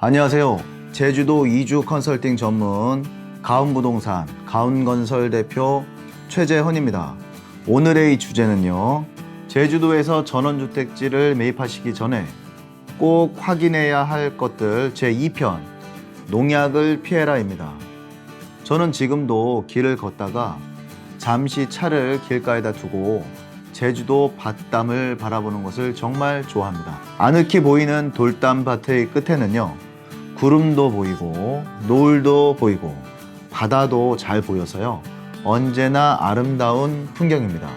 안녕하세요. 제주도 이주 컨설팅 전문 가운부동산 가운건설 대표 최재헌입니다. 오늘의 주제는요, 제주도에서 전원주택지를 매입하시기 전에 꼭 확인해야 할 것들 제2편 농약을 피해라입니다. 저는 지금도 길을 걷다가 잠시 차를 길가에다 두고 제주도 밭담을 바라보는 것을 정말 좋아합니다. 아늑히 보이는 돌담밭의 끝에는요, 구름도 보이고 노을도 보이고 바다도 잘 보여서요, 언제나 아름다운 풍경입니다.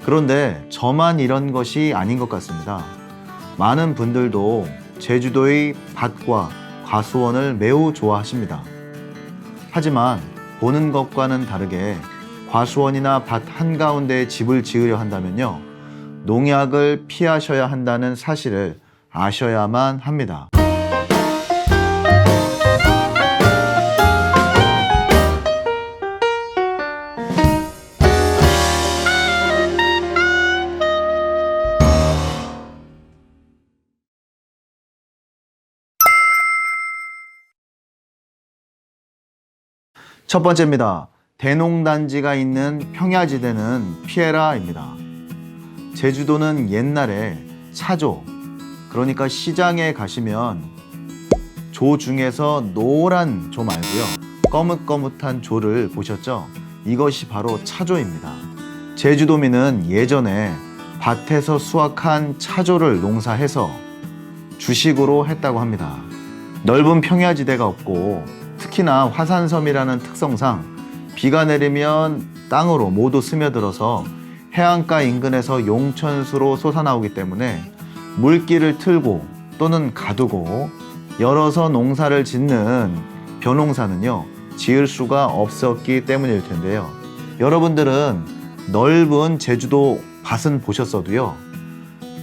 그런데 저만 이런 것이 아닌 것 같습니다. 많은 분들도 제주도의 밭과 과수원을 매우 좋아하십니다. 하지만 보는 것과는 다르게 과수원이나 밭 한가운데에 집을 지으려 한다면요, 농약을 피하셔야 한다는 사실을 아셔야만 합니다. 첫 번째입니다. 대농단지가 있는 평야지대는 피해라입니다. 제주도는 옛날에 차조, 그러니까 시장에 가시면 조 중에서 노란 조 말고요, 거뭇거뭇한 조를 보셨죠? 이것이 바로 차조입니다. 제주도민은 예전에 밭에서 수확한 차조를 농사해서 주식으로 했다고 합니다. 넓은 평야지대가 없고 특히나 화산섬이라는 특성상 비가 내리면 땅으로 모두 스며들어서 해안가 인근에서 용천수로 솟아나오기 때문에 물길을 틀고 또는 가두고 열어서 농사를 짓는 벼농사는요, 지을 수가 없었기 때문일 텐데요. 여러분들은 넓은 제주도 밭은 보셨어도요,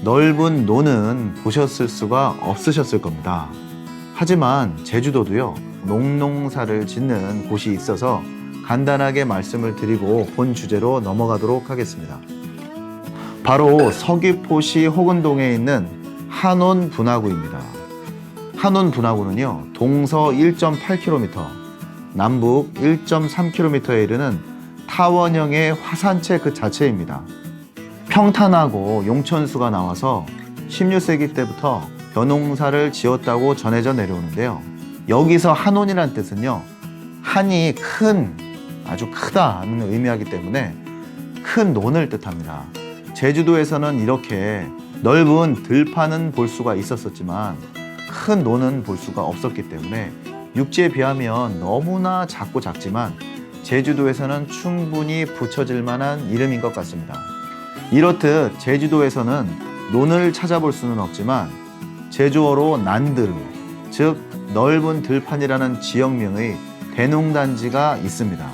넓은 논은 보셨을 수가 없으셨을 겁니다. 하지만 제주도도요, 농사를 짓는 곳이 있어서 간단하게 말씀을 드리고 본 주제로 넘어가도록 하겠습니다. 바로 서귀포시 호근동에 있는 한온 분화구입니다. 한온 분화구는요, 동서 1.8km, 남북 1.3km에 이르는 타원형의 화산체 그 자체입니다. 평탄하고 용천수가 나와서 16세기 때부터 벼농사를 지었다고 전해져 내려오는데요. 여기서 한온이라는 뜻은요, 한이 큰, 아주 크다는 의미하기 때문에 큰 논을 뜻합니다. 제주도에서는 이렇게 넓은 들판은 볼 수가 있었지만 큰 논은 볼 수가 없었기 때문에 육지에 비하면 너무나 작고 작지만 제주도에서는 충분히 붙여질 만한 이름인 것 같습니다. 이렇듯 제주도에서는 논을 찾아볼 수는 없지만 제주어로 난들, 즉 넓은 들판이라는 지역명의 대농단지가 있습니다.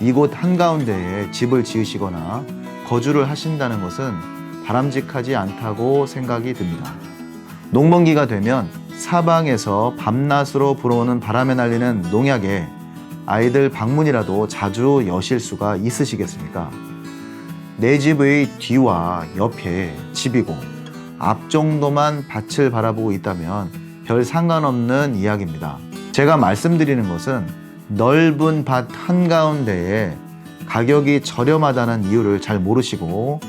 이곳 한가운데에 집을 지으시거나 거주를 하신다는 것은 바람직하지 않다고 생각이 듭니다. 농번기가 되면 사방에서 밤낮으로 불어오는 바람에 날리는 농약에 아이들 방문이라도 자주 여실 수가 있으시겠습니까? 내 집의 뒤와 옆에 집이고 앞 정도만 밭을 바라보고 있다면 별 상관없는 이야기입니다. 제가 말씀드리는 것은 넓은 밭 한가운데에 가격이 저렴하다는 이유를 잘 모르시고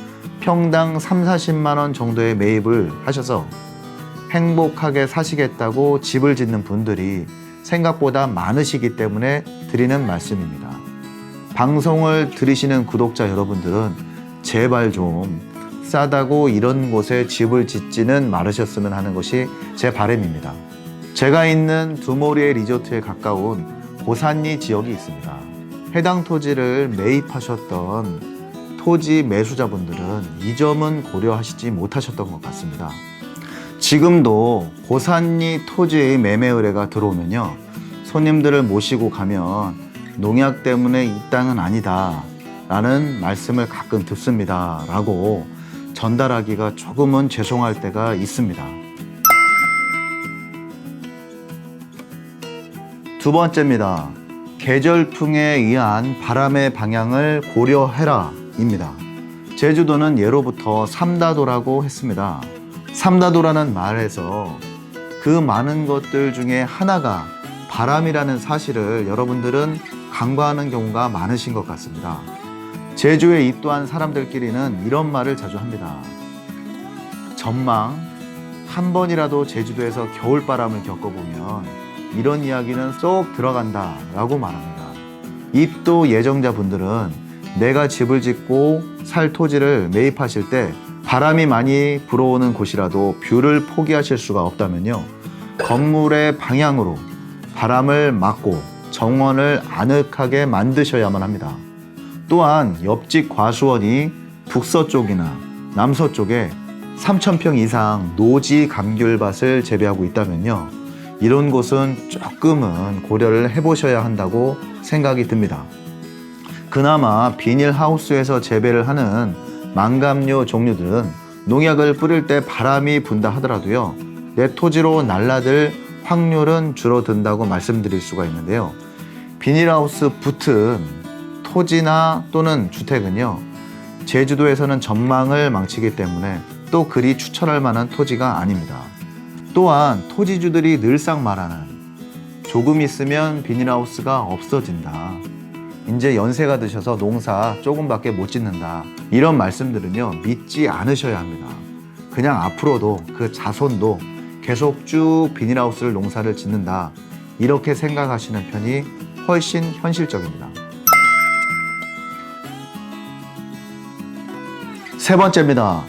평당 30-40만 원 정도의 매입을 하셔서 행복하게 사시겠다고 집을 짓는 분들이 생각보다 많으시기 때문에 드리는 말씀입니다. 방송을 들으시는 구독자 여러분들은 제발 좀 싸다고 이런 곳에 집을 짓지는 말으셨으면 하는 것이 제 바람입니다. 제가 있는 두모리의 리조트에 가까운 고산리 지역이 있습니다. 해당 토지를 매입하셨던 토지 매수자분들은 이 점은 고려하시지 못하셨던 것 같습니다. 지금도 고산리 토지의 매매 의뢰가 들어오면요, 손님들을 모시고 가면 농약 때문에 이 땅은 아니다 라는 말씀을 가끔 듣습니다 라고 전달하기가 조금은 죄송할 때가 있습니다. 두 번째입니다. 계절풍에 의한 바람의 방향을 고려해라 입니다. 제주도는 예로부터 삼다도라고 했습니다. 삼다도라는 말에서 그 많은 것들 중에 하나가 바람이라는 사실을 여러분들은 간과하는 경우가 많으신 것 같습니다. 제주에 입도한 사람들끼리는 이런 말을 자주 합니다. 전망, 한 번이라도 제주도에서 겨울바람을 겪어보면 이런 이야기는 쏙 들어간다 라고 말합니다. 입도 예정자분들은 내가 집을 짓고 살 토지를 매입하실 때 바람이 많이 불어오는 곳이라도 뷰를 포기하실 수가 없다면요, 건물의 방향으로 바람을 막고 정원을 아늑하게 만드셔야만 합니다. 또한 옆집 과수원이 북서쪽이나 남서쪽에 3,000평 이상 노지 감귤밭을 재배하고 있다면요, 이런 곳은 조금은 고려를 해보셔야 한다고 생각이 듭니다. 그나마 비닐하우스에서 재배를 하는 망감류 종류들은 농약을 뿌릴 때 바람이 분다 하더라도요, 내 토지로 날아들 확률은 줄어든다고 말씀드릴 수가 있는데요. 비닐하우스 붙은 토지나 또는 주택은요, 제주도에서는 전망을 망치기 때문에 또 그리 추천할 만한 토지가 아닙니다. 또한 토지주들이 늘상 말하는 조금 있으면 비닐하우스가 없어진다, 이제 연세가 드셔서 농사 조금밖에 못 짓는다, 이런 말씀들은요, 믿지 않으셔야 합니다. 그냥 앞으로도 그 자손도 계속 쭉 비닐하우스를 농사를 짓는다, 이렇게 생각하시는 편이 훨씬 현실적입니다. 세 번째입니다.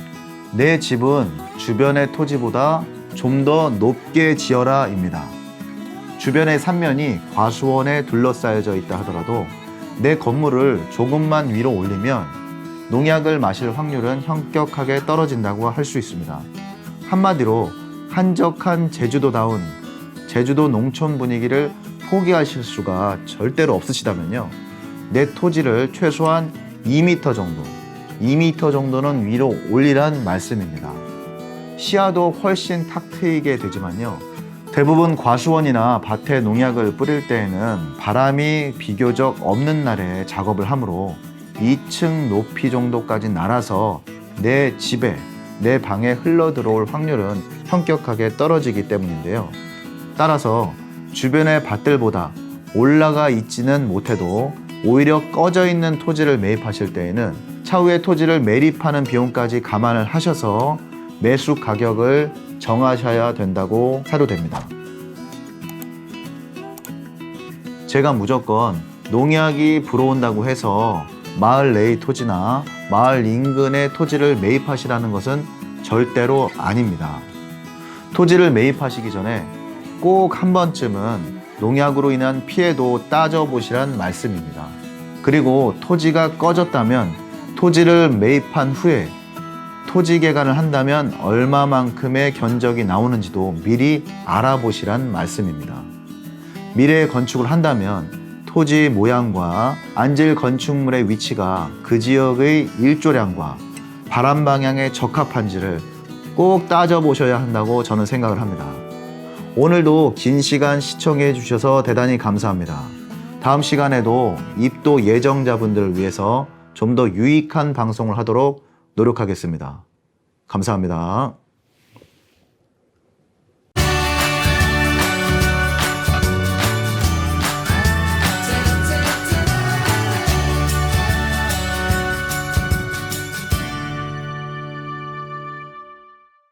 내 집은 주변의 토지보다 좀 더 높게 지어라 입니다. 주변의 산면이 과수원에 둘러싸여져 있다 하더라도 내 건물을 조금만 위로 올리면 농약을 마실 확률은 현격하게 떨어진다고 할 수 있습니다. 한마디로 한적한 제주도다운 제주도 농촌 분위기를 포기하실 수가 절대로 없으시다면요, 내 토지를 최소한 2m 정도는 위로 올리란 말씀입니다. 시야도 훨씬 탁 트이게 되지만요, 대부분 과수원이나 밭에 농약을 뿌릴 때에는 바람이 비교적 없는 날에 작업을 하므로 2층 높이 정도까지 날아서 내 집에, 내 방에 흘러 들어올 확률은 현격하게 떨어지기 때문인데요. 따라서 주변의 밭들보다 올라가 있지는 못해도 오히려 꺼져 있는 토지를 매입하실 때에는 차후에 토지를 매립하는 비용까지 감안을 하셔서 매수 가격을 정하셔야 된다고 사료됩니다. 제가 무조건 농약이 불어온다고 해서 마을 내의 토지나 마을 인근의 토지를 매입하시라는 것은 절대로 아닙니다. 토지를 매입하시기 전에 꼭 한 번쯤은 농약으로 인한 피해도 따져보시란 말씀입니다. 그리고 토지가 꺼졌다면 토지를 매입한 후에 토지 개간을 한다면 얼마만큼의 견적이 나오는지도 미리 알아보시란 말씀입니다. 미래에 건축을 한다면 토지 모양과 앉을 건축물의 위치가 그 지역의 일조량과 바람 방향에 적합한지를 꼭 따져보셔야 한다고 저는 생각을 합니다. 오늘도 긴 시간 시청해 주셔서 대단히 감사합니다. 다음 시간에도 입도 예정자분들을 위해서 좀 더 유익한 방송을 하도록 노력하겠습니다. 감사합니다.